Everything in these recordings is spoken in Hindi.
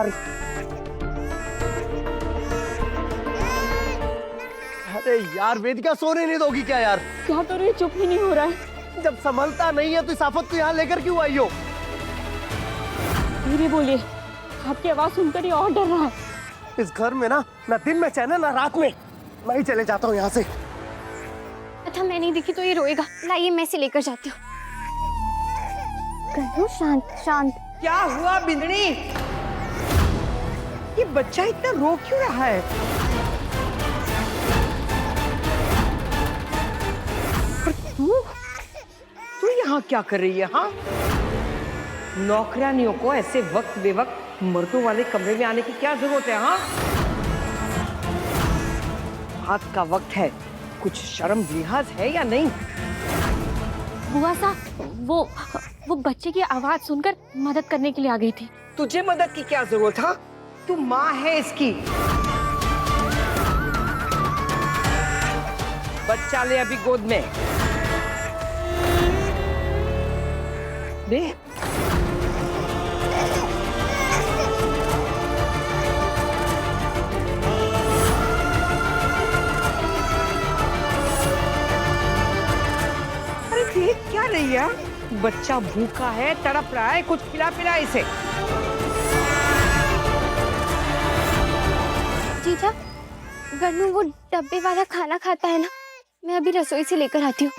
यार। अरे यार वेदिका सोने नहीं दोगी क्या यार? क्या करूँ, ये चुप ही नहीं हो रहा है। जब संभलता नहीं है तो इस आफत को यहाँ लेकर क्यों आई हो? धीरे बोलिए, आपकी आवाज सुनकर ही और डर रहा है। इस घर में ना दिन में चैन है ना रात में। मैं ही चले जाता हूँ यहाँ से। अच्छा मैं नहीं दिखी तो ये रोएगा, लाइए मैं इसे लेकर जाती हूँ। करो शांत शांत। क्या हुआ बिंदनी? ये बच्चा इतना रो क्यों रहा है? और तू यहाँ क्या कर रही है? हाँ, नौकरानियों को ऐसे वक्त बेवक्त मर्दों वाले कमरे में आने की क्या जरूरत है? हाँ, रात का वक्त है, कुछ शर्म लिहाज है या नहीं? बुआ साहब, वो बच्चे की आवाज सुनकर मदद करने के लिए आ गई थी। तुझे मदद की क्या जरूरत? हाँ, तू माँ है इसकी। बच्चा ले अभी गोद में ले। अरे देख क्या रही है? बच्चा भूखा है, तड़प रहा है, कुछ खिला पिला इसे। जीजा, गन्नू वो डब्बे वाला खाना खाता है ना, मैं अभी रसोई से लेकर आती हूँ।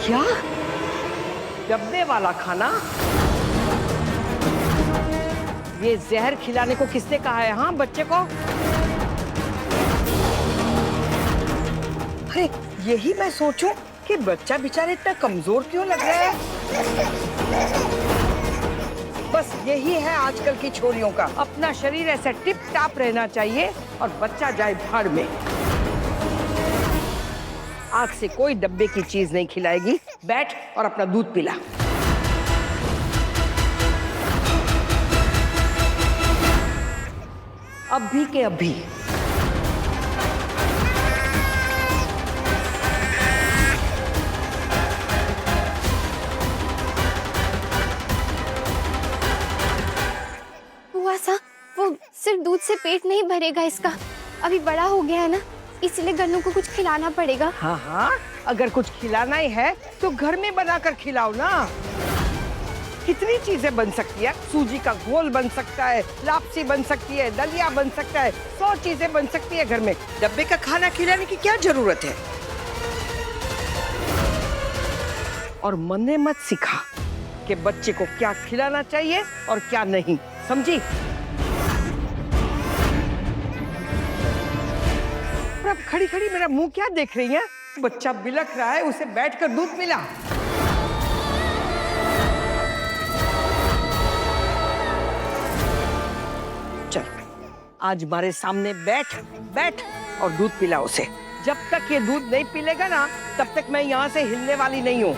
क्या? डब्बे वाला खाना? ये जहर खिलाने को किसने कहा है? हाँ, बच्चे को? अरे यही मैं सोचूं कि बच्चा बेचारा इतना कमजोर क्यों लग रहा है। बस यही है आजकल की छोरियों का, अपना शरीर ऐसा टिप टाप रहना चाहिए और बच्चा जाए भाड़ में। आज से कोई डब्बे की चीज नहीं खिलाएगी। बैठ और अपना दूध पिला। अभी के अभी। बुआ साहब, वो सिर्फ दूध से पेट नहीं भरेगा इसका, अभी बड़ा हो गया है ना, इसलिए गन्नू को कुछ खिलाना पड़ेगा। हाँ हाँ, अगर कुछ खिलाना ही है तो घर में बनाकर खिलाओ ना। कितनी चीजें बन सकती है। सूजी का घोल बन सकता है, लापसी बन सकती है, दलिया बन सकता है, 100 चीजें बन सकती है घर में। डब्बे का खाना खिलाने की क्या जरूरत है? और मन ने मत सिखा कि बच्चे को क्या खिलाना चाहिए और क्या नहीं, समझी? और अब खड़ी खड़ी मेरा मुंह क्या देख रही है? बच्चा बिलख रहा है, उसे बैठकर दूध मिला। चल, आज हमारे सामने बैठ बैठ और दूध पिला उसे। जब तक ये दूध नहीं पिलेगा ना, तब तक मैं यहाँ से हिलने वाली नहीं हूँ।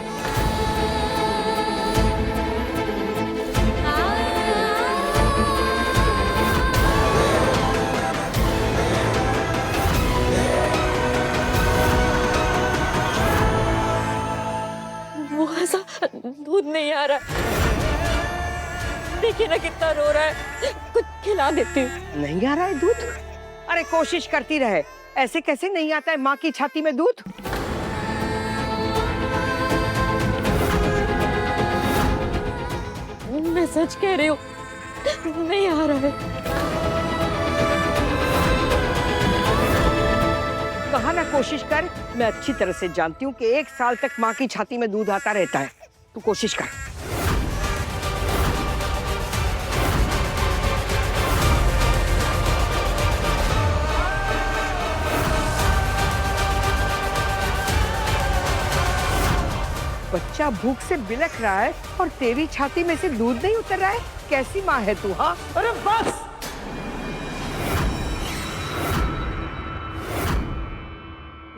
बुआ साहब, दूध नहीं आ रहा, देखिए ना कितना रो रहा है, कुछ खिला देती हूँ। नहीं आ रहा है दूध? अरे कोशिश करती रहे, ऐसे कैसे नहीं आता है माँ की छाती में दूध? मैं सच कह रही हूँ, नहीं आ रहा है। कहा ना कोशिश कर। मैं अच्छी तरह से जानती हूँ कि 1 साल तक माँ की छाती में दूध आता रहता है। तू कोशिश कर। बच्चा भूख से बिलख रहा है और तेरी छाती में से दूध नहीं उतर रहा है। कैसी माँ है तू? हाँ, अरे बस,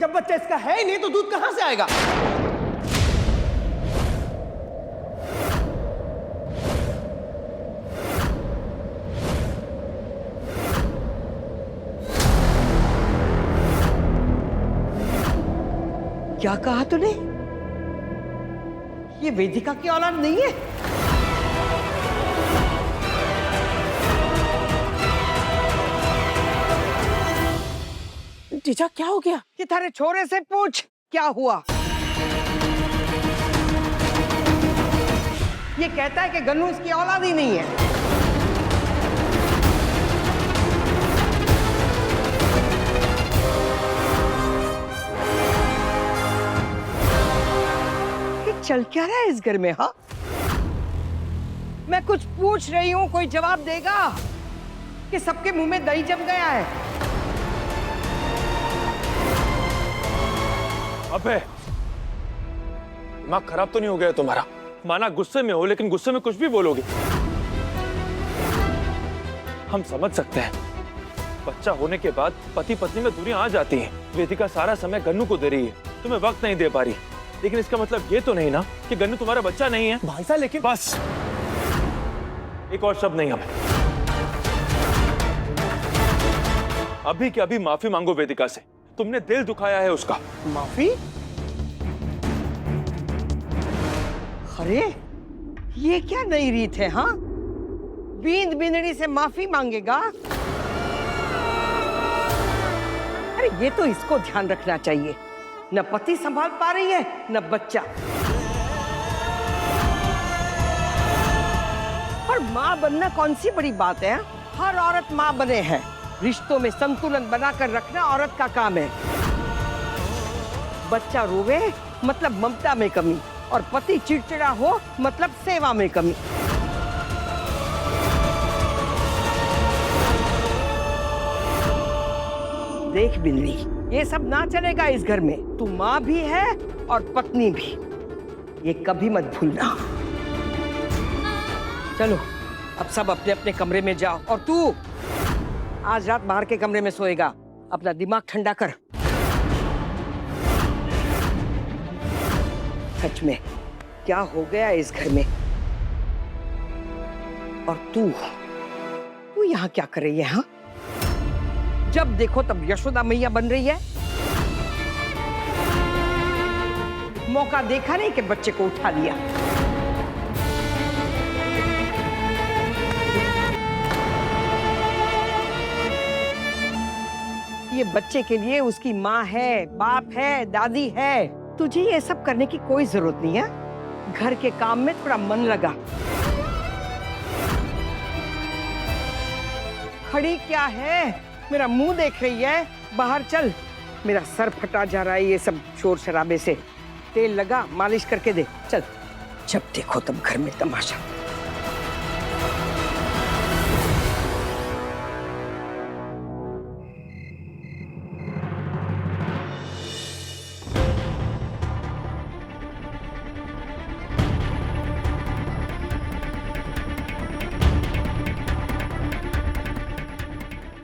जब बच्चा इसका है ही नहीं तो दूध कहां से आएगा? क्या कहा तूने? ये वेदिका की औलाद नहीं है? जीजा क्या हो गया? कि थारे छोरे से पूछ क्या हुआ। ये कहता है कि गन्नू इसकी औलाद ही नहीं है। ये चल क्या रहा है इस घर में? हाँ, मैं कुछ पूछ रही हूँ, कोई जवाब देगा? कि सबके मुंह में दही जम गया है। अबे, दिमाग खराब तो नहीं हो गया तुम्हारा? माना गुस्से में हो, लेकिन गुस्से में कुछ भी बोलोगे। हम समझ सकते हैं, बच्चा होने के बाद पति पत्नी में दूरियां आ जाती हैं। वेदिका सारा समय गन्नू को दे रही है, तुम्हें वक्त नहीं दे पा रही, लेकिन इसका मतलब ये तो नहीं ना कि गन्नू तुम्हारा बच्चा नहीं है। भाई साहब लेकिन बस, एक और शब्द नहीं हमें। अभी के अभी माफी मांगो वेदिका से, तुमने दिल दुखाया है उसका। माफी? अरे ये क्या नई रीत है? हाँ, बींद बिंदड़ी से माफी मांगेगा? अरे ये तो इसको ध्यान रखना चाहिए, न पति संभाल पा रही है न बच्चा। और माँ बनना कौन सी बड़ी बात है? हर औरत माँ बने हैं। रिश्तों में संतुलन बनाकर रखना औरत का काम है। बच्चा रोवे मतलब ममता में कमी, और पति चिड़चिड़ा हो मतलब सेवा में कमी। देख बिल्ली, ये सब ना चलेगा इस घर में। तू माँ भी है और पत्नी भी, ये कभी मत भूलना। चलो अब सब अपने अपने कमरे में जाओ, और तू आज रात बाहर के कमरे में सोएगा। अपना दिमाग ठंडा कर। सच में क्या हो गया इस घर में? और तू यहाँ क्या कर रही है? हाँ, जब देखो तब यशोदा मैया बन रही है। मौका देखा नहीं कि बच्चे को उठा लिया। ये बच्चे के लिए उसकी माँ है, बाप है, दादी है। तुझे ये सब करने की कोई जरूरत नहीं है। घर के काम में थोड़ा मन लगा। खड़ी क्या है? मेरा मुंह देख रही है? बाहर चल, मेरा सर फटा जा रहा है ये सब शोर शराबे से। तेल लगा, मालिश करके दे। चल, जब देखो तब घर में तमाशा।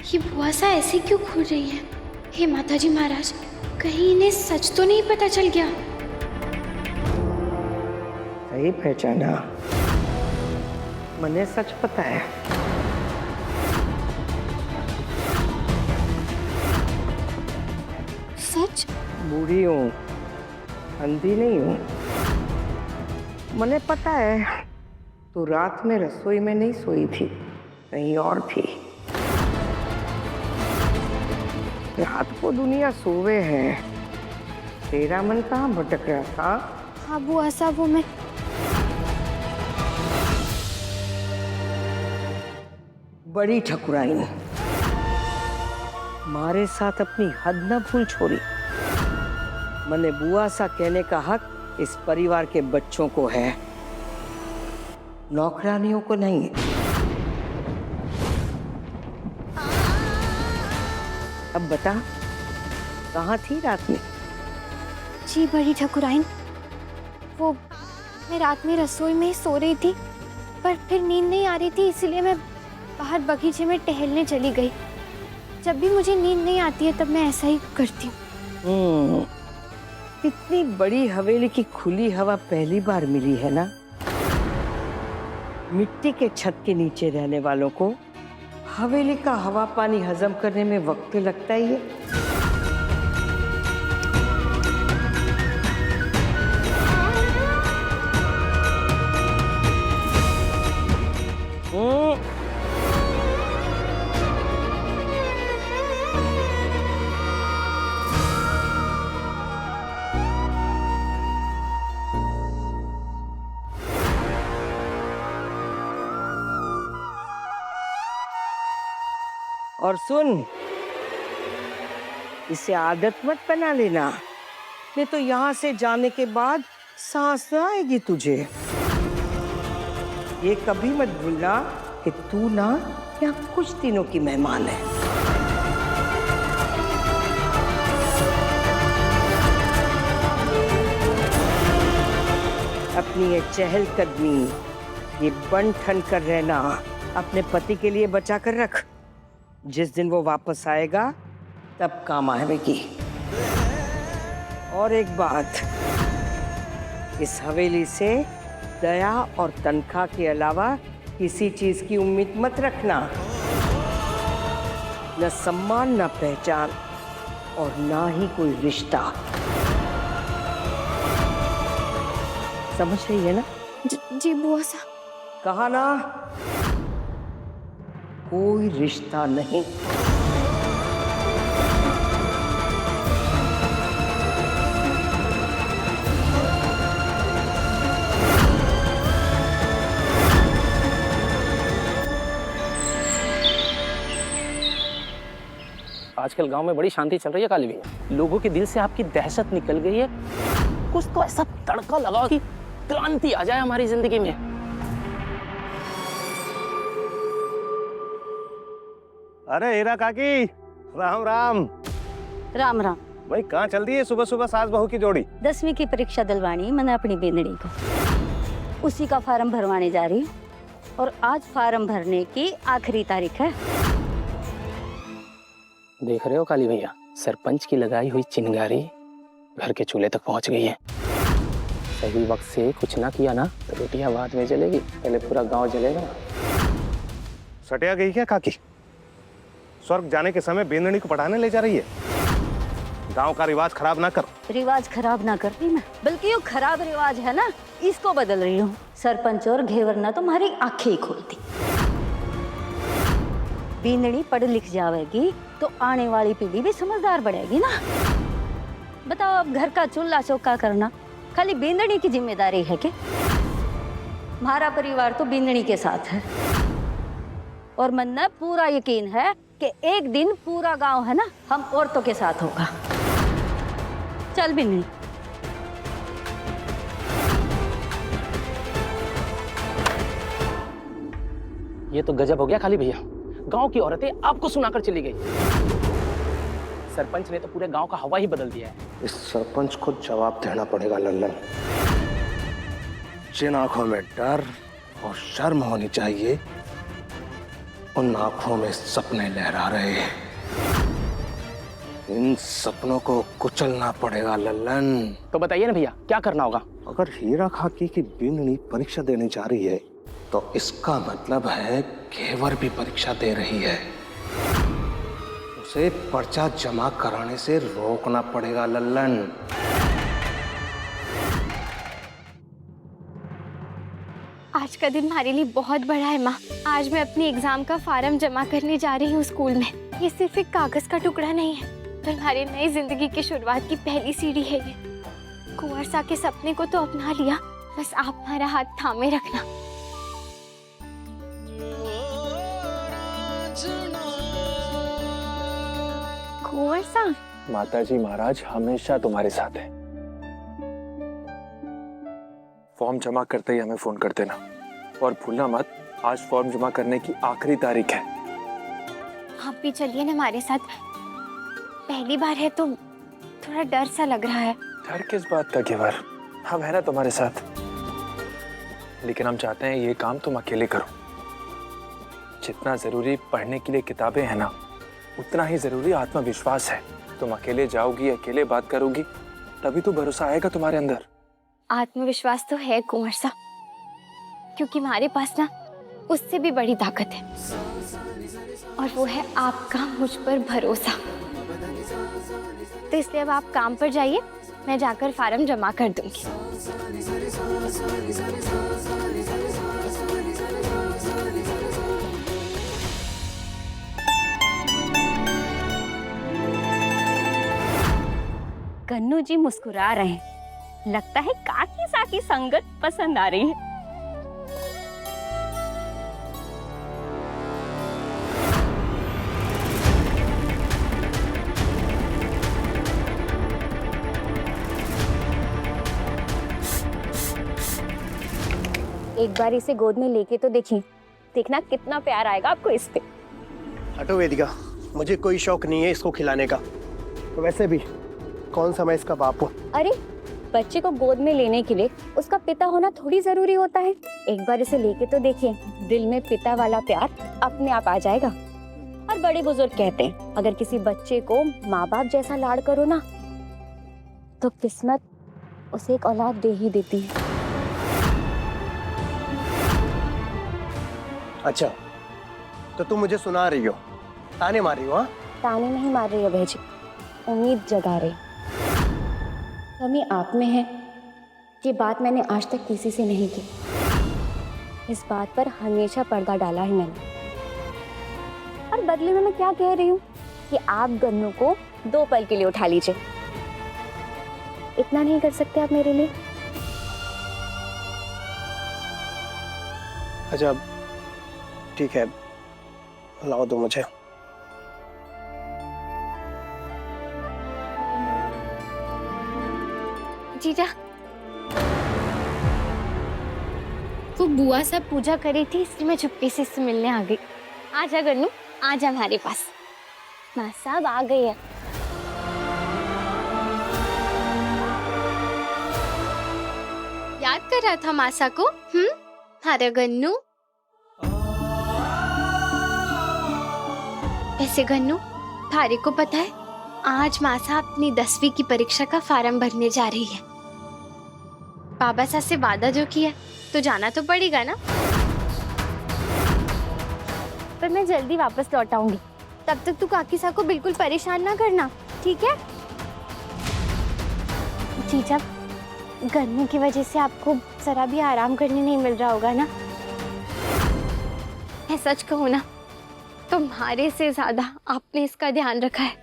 ये बुआसा ऐसे क्यों घूर रही है? हे माताजी महाराज, कहीं इन्हें सच तो नहीं पता चल गया? सही पहचाना, मने सच पता है। सच? बूढ़ी हूँ, अंधी नहीं हूँ। मने पता है तू रात में रसोई में नहीं सोई थी, कहीं और थी। रात को दुनिया सोवे है, तेरा मन कहाँ भटक रहा था? हाँ बुआसा, वो मैं बड़ी ठकुराई, मारे साथ अपनी हद न भूल छोड़ी। मने बुआ सा कहने का हक इस परिवार के बच्चों को है, नौकरानियों को नहीं। अब बता, कहाँ थी रात में? जी बड़ी ठकुराइन, वो मैं रात में रसोई में ही सो रही थी, पर फिर नींद नहीं आ रही थी, इसलिए मैं बाहर बगीचे में टहलने चली गई। जब भी मुझे नींद नहीं आती है तब मैं ऐसा ही करती हूँ। इतनी बड़ी हवेली की खुली हवा पहली बार मिली है ना? मिट्टी के छत के नीचे रहने वालों को हवेली का हवा पानी हजम करने में वक्त लगता ही है। और सुन, इसे आदत मत बना लेना, नहीं तो यहाँ से जाने के बाद सांस ना आएगी तुझे। ये कभी मत भूलना कि तू ना यहाँ कुछ दिनों की मेहमान है। अपनी ये चहलकदमी, ये बन ठन कर रहना अपने पति के लिए बचा कर रख। जिस दिन वो वापस आएगा तब काम आएगी। और एक बात, इस हवेली से दया और तनख्वाह के अलावा किसी चीज की उम्मीद मत रखना। न सम्मान, न पहचान, और ना ही कोई रिश्ता। समझ रही है ना? जी बुआ सा। कहा ना, कोई रिश्ता नहीं। आजकल गांव में बड़ी शांति चल रही है काली भैया। लोगों के दिल से आपकी दहशत निकल गई है। कुछ तो ऐसा तड़का लगाओ कि क्रांति आ जाए हमारी जिंदगी में। अरे हीरा काकी, राम राम। राम राम। भाई कहाँ चल दी है सुबह सुबह सास बहू की जोड़ी? 10वीं की परीक्षा दिलवानी मैंने अपनी बेंदड़ी को, उसी का फार्म भरवाने जा रही हूँ। और आज फार्म भरने की आखिरी तारीख है। देख रहे हो काली भैया, सरपंच की लगाई हुई चिंगारी घर के चूल्हे तक पहुंच गई है। सही वक्त से कुछ ना किया ना तो रोटियां बाद में जलेगी, पहले पूरा गांव जलेगा। सटिया गई क्या काकी? स्वर्ग जाने के समय बेंदणी को पढ़ाने ले जा रही है। गांव का रिवाज खराब ना कर। रिवाज खराब ना करती मैं, बल्कि ये खराब रिवाज है ना, इसको बदल रही हूँ। सरपंच और घेवर ना तुम्हारी आंखें ही खोलती। बेंदड़ी पढ़ लिख जाएगी तो आने वाली पीढ़ी भी समझदार बढ़ेगी ना। बताओ, अब घर का चूल्हा चौका करना खाली बेंदड़ी की जिम्मेदारी है क्या? हमारा परिवार तो बेंदड़ी के साथ है, और मन में पूरा यकीन है कि एक दिन पूरा गांव है ना, हम औरतों के साथ होगा। चल बेंदड़ी। ये तो गजब हो गया काली भैया, गांव की औरतें आपको सुनाकर चली गई। सरपंच ने तो पूरे गांव का हवा ही बदल दिया है। इस सरपंच को जवाब देना पड़ेगा लल्लन। जिन आंखों में डर और शर्म होनी चाहिए, उन आंखों में सपने लहरा रहे हैं। इन सपनों को कुचलना पड़ेगा लल्लन। तो बताइए ना भैया, क्या करना होगा? अगर हीरा खाकी की बेंदणी परीक्षा देने जा रही है तो इसका मतलब है घेवर भी परीक्षा दे रही है। उसे पर्चा जमा कराने से रोकना पड़ेगा लल्लन। आज का दिन हमारे लिए बहुत बड़ा है माँ। आज मैं अपनी एग्जाम का फार्म जमा करने जा रही हूँ स्कूल में। ये सिर्फ एक कागज का टुकड़ा नहीं है, पर हमारे नई जिंदगी की शुरुआत की पहली सीढ़ी है ये। कुंवर सा के सपने को तो अपना लिया, बस आप हमारा हाथ थामे रखना। कुंवर सा, माताजी महाराज हमेशा तुम्हारे साथ है। फॉर्म जमा करते ही हमें फोन कर देना, और भूलना मत, आज फॉर्म जमा करने की आखिरी तारीख है। आप भी चलिए ना हमारे साथ। पहली बार है तो थोड़ा डर सा लग रहा है। डर किस बात का घेवर, हम है ना तुम्हारे साथ। लेकिन हम चाहते हैं ये काम तुम अकेले करो। जितना जरूरी पढ़ने के लिए किताबें हैं ना, उतना ही जरूरी आत्मविश्वास है। तुम अकेले जाओगी, अकेले बात करोगी, तभी तो भरोसा आएगा तुम्हारे अंदर। आत्मविश्वास तो है कुंवर सा, क्योंकि हमारे पास ना उससे भी बड़ी ताकत है, और वो है आपका मुझ पर भरोसा। तो इसलिए अब आप काम पर जाइए, मैं जाकर फार्म जमा कर दूंगी। कन्नू जी मुस्कुरा रहे हैं, लगता है काकी साकी संगत पसंद आ रही है। एक बार इसे गोद में लेके तो देखिए, देखना कितना प्यार आएगा आपको इस पे। हटो वेदिका, मुझे कोई शौक नहीं है इसको खिलाने का। तो वैसे भी कौन सा मैं इसका बाप हूँ? अरे बच्चे को गोद में लेने के लिए उसका पिता होना थोड़ी जरूरी होता है। एक बार इसे लेके तो देखिए, दिल में पिता वाला प्यार अपने आप आ जाएगा। और बड़े बुजुर्ग कहते हैं, अगर किसी बच्चे को माँ बाप जैसा लाड़ करो ना, तो किस्मत उसे एक औलाद दे ही देती है। अच्छा, तो तुम मुझे सुना रही हो, ताने मार रही हो? हाँ, ताने नहीं मार रही है बहजी, उम्मीद जगा रही। कमी आप में है, ये बात मैंने आज तक किसी से नहीं की। इस बात पर हमेशा पर्दा डाला है मैंने। और बदले में मैं क्या कह रही हूँ कि आप गन्नू को 2 पल के लिए उठा लीजिए। इतना नहीं कर सकते आप मेरे लिए? अच्छा ठीक है, लाओ दो मुझे। जीजा, वो बुआ सब पूजा करी थी, इसलिए मैं चुप्पी से इससे मिलने आ गई। आजा गन्नू, आजा हमारे पास। माँ साहब आ गई है। याद कर रहा था मासा को? अरे गन्नू, ऐसे गन्नू, थारे को पता है आज मासा अपनी 10वीं की परीक्षा का फार्म भरने जा रही है। बाबा साहब से वादा जो किया, तो जाना तो पड़ेगा ना। पर मैं जल्दी वापस लौट आऊंगी, तब तक तू काकी साहब को बिल्कुल परेशान ना करना, ठीक है? जीजा, गर्मी की वजह से आपको जरा भी आराम करने नहीं मिल रहा होगा ना? मैं सच कहूँ ना, तुम्हारे से ज्यादा आपने इसका ध्यान रखा है।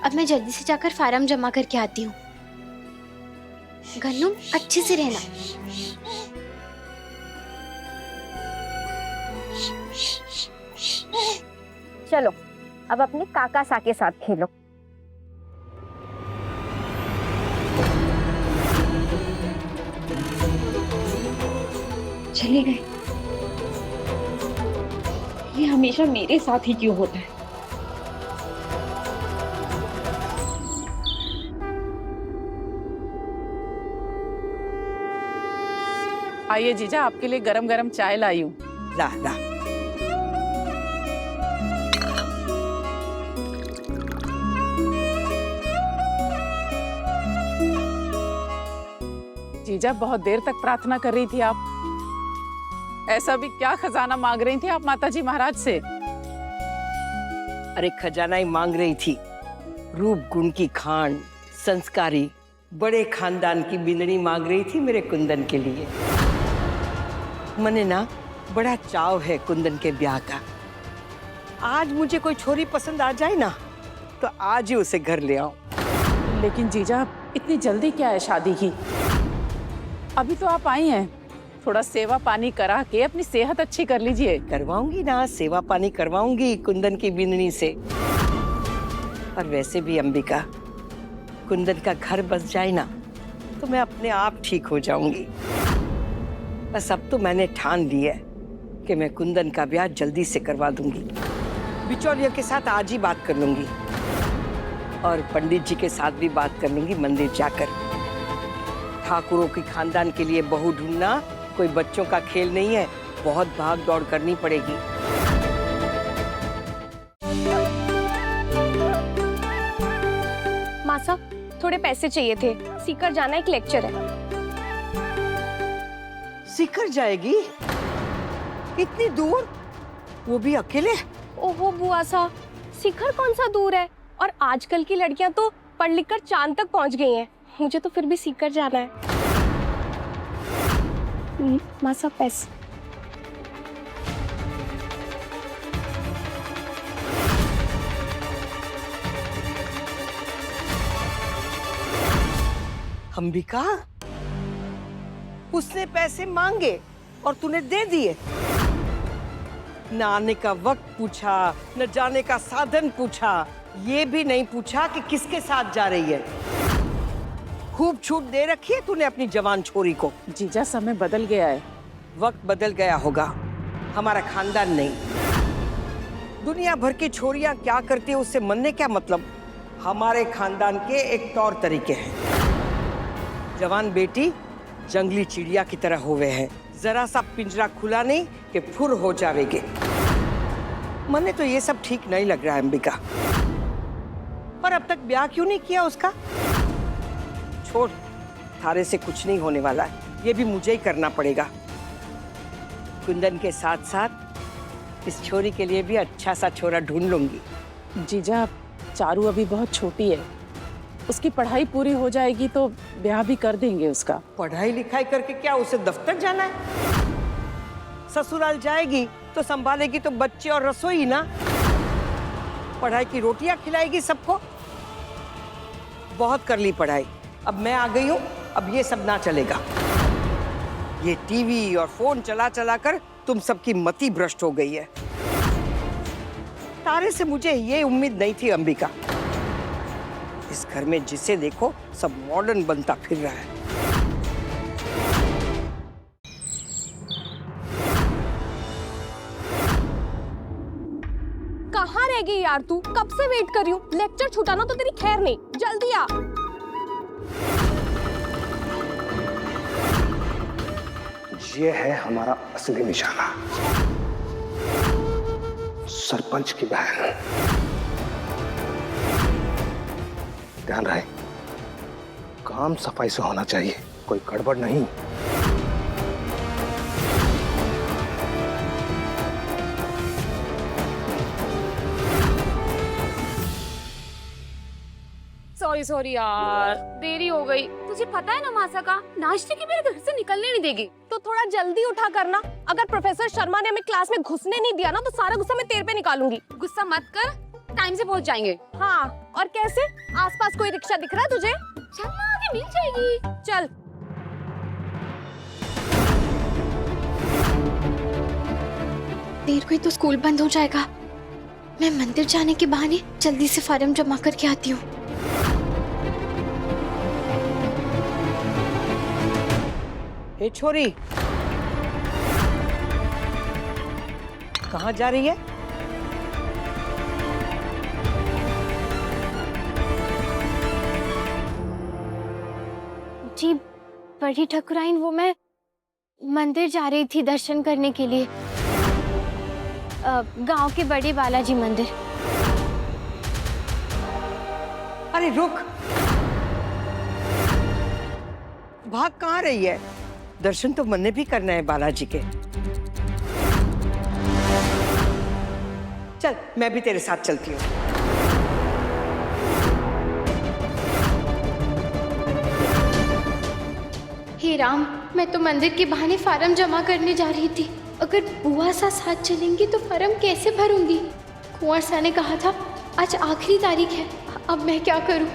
अब मैं जल्दी से जाकर फार्म जमा करके आती हूँ। गन्नू, अच्छे से रहना। चलो अब अपने काका सा के साथ खेलो। चले गए। ये हमेशा मेरे साथ ही क्यों होता है? आइए जीजा, आपके लिए गरम गरम चाय लाई हूँ। ला ला। जीजा, बहुत देर तक प्रार्थना कर रही थी आप। ऐसा भी क्या खजाना मांग रही थी आप माताजी महाराज से? अरे खजाना ही मांग रही थी। रूप गुण की खान, संस्कारी, बड़े खानदान की बिंदनी मांग रही थी मेरे कुंदन के लिए। मने ना बड़ा चाव है कुंदन के ब्याह का। आज मुझे कोई छोरी पसंद आ जाए ना, तो आज ही उसे घर ले आओ। लेकिन जीजा, इतनी जल्दी क्या है शादी की? अभी तो आप आई हैं, थोड़ा सेवा पानी करा के अपनी सेहत अच्छी कर लीजिए। करवाऊंगी ना, सेवा पानी करवाऊंगी कुंदन की बिंदनी से। और वैसे भी अंबिका, कुंदन का घर बस जाए ना, तो मैं अपने आप ठीक हो जाऊंगी। बस अब तो मैंने ठान लिया है कि मैं कुंदन का ब्याह जल्दी से करवा दूंगी। बिचौलियों के साथ आज ही बात कर लूंगी और पंडित जी के साथ भी बात कर लूंगी मंदिर जाकर। ठाकुरों की खानदान के लिए बहू ढूंढना कोई बच्चों का खेल नहीं है, बहुत भाग दौड़ करनी पड़ेगी। माँ साहब, थोड़े पैसे चाहिए थे, सीकर जाना, एक लेक्चर है। सीकर जाएगी? इतनी दूर, वो भी अकेले? ओहो बुआ साहब, सीकर कौन सा दूर है? और आजकल की लड़कियां तो पढ़ लिख कर चांद तक पहुंच गई हैं। मुझे तो फिर भी सीकर जाना है। माँ साहब पैसे। अंबिका, उसने पैसे मांगे और तूने दे दिए? न आने का वक्त पूछा, न जाने का साधन पूछा, ये भी नहीं पूछा कि किसके साथ जा रही है। खूब छूट दे रखी है तूने अपनी जवान छोरी को। जीजा, समय बदल गया है, वक्त बदल गया होगा, हमारा खानदान नहीं। दुनिया भर की छोरियां क्या करती है उससे मनने क्या मतलब। हमारे खानदान के एक तौर तरीके हैं। जवान बेटी जंगली चिड़िया की तरह होवे हैं, जरा सा पिंजरा खुला नहीं कि फुर हो जावेगे। मने तो ये सब ठीक नहीं लग रहा है अंबिका। पर अब तक ब्याह क्यों नहीं किया उसका? छोड़, थारे से कुछ नहीं होने वाला है, ये भी मुझे ही करना पड़ेगा। कुंदन के साथ साथ इस छोरी के लिए भी अच्छा सा छोरा ढूंढ लूंगी। जीजा, चारू अभी बहुत छोटी है, उसकी पढ़ाई पूरी हो जाएगी तो ब्याह भी कर देंगे उसका। पढ़ाई लिखाई करके क्या उसे दफ्तर जाना है? ससुराल जाएगी तो संभालेगी तो बच्चे और रसोई ना, पढ़ाई की रोटियां खिलाएगी सबको। बहुत कर ली पढ़ाई, अब मैं आ गई हूँ, अब ये सब ना चलेगा। ये टीवी और फोन चला चला कर तुम सबकी मति भ्रष्ट हो गई है। तारे से मुझे ये उम्मीद नहीं थी अंबिका। इस घर में जिसे देखो सब मॉडर्न बनता फिर रहा है। कहाँ रह गई यार तू? कब से वेट कर रही हूँ। लेक्चर छूटाना तो तेरी खैर नहीं, जल्दी आ। ये है हमारा असली निशाना, सरपंच की बहन। ध्यान रहे, काम सफाई से होना चाहिए, कोई गड़बड़ नहीं। सॉरी यार, देरी हो गई। तुझे पता है ना मासा का नाश्ते की मेरे घर से निकलने नहीं देगी, तो थोड़ा जल्दी उठा करना। अगर प्रोफेसर शर्मा ने हमें क्लास में घुसने नहीं दिया ना तो सारा गुस्सा मैं तेरे पे निकालूंगी। गुस्सा मत कर, टाइम से पहुंच जाएंगे। हाँ, और कैसे? आसपास कोई रिक्शा दिख रहा है तुझे? चल ना, आगे मिल जाएगी। चल। देर हुई तो स्कूल बंद हो जाएगा। मैं मंदिर जाने के बहाने जल्दी से फॉर्म जमा करके आती हूँ। ए छोरी, कहाँ जा रही है? जी बड़ी ठकुराइन, वो मैं मंदिर जा रही थी दर्शन करने के लिए, गांव के बड़े बालाजी मंदिर। अरे रुक, भाग कहाँ रही है? दर्शन तो मन ने भी करना है बालाजी के। चल, मैं भी तेरे साथ चलती हूँ। हे राम, मैं तो मंदिर के बहाने फार्म जमा करने जा रही थी। अगर बुआ सा साथ चलेंगी तो फार्म कैसे भरूंगी? कुंवर सा ने कहा था आज आखिरी तारीख है। अब मैं क्या करूं?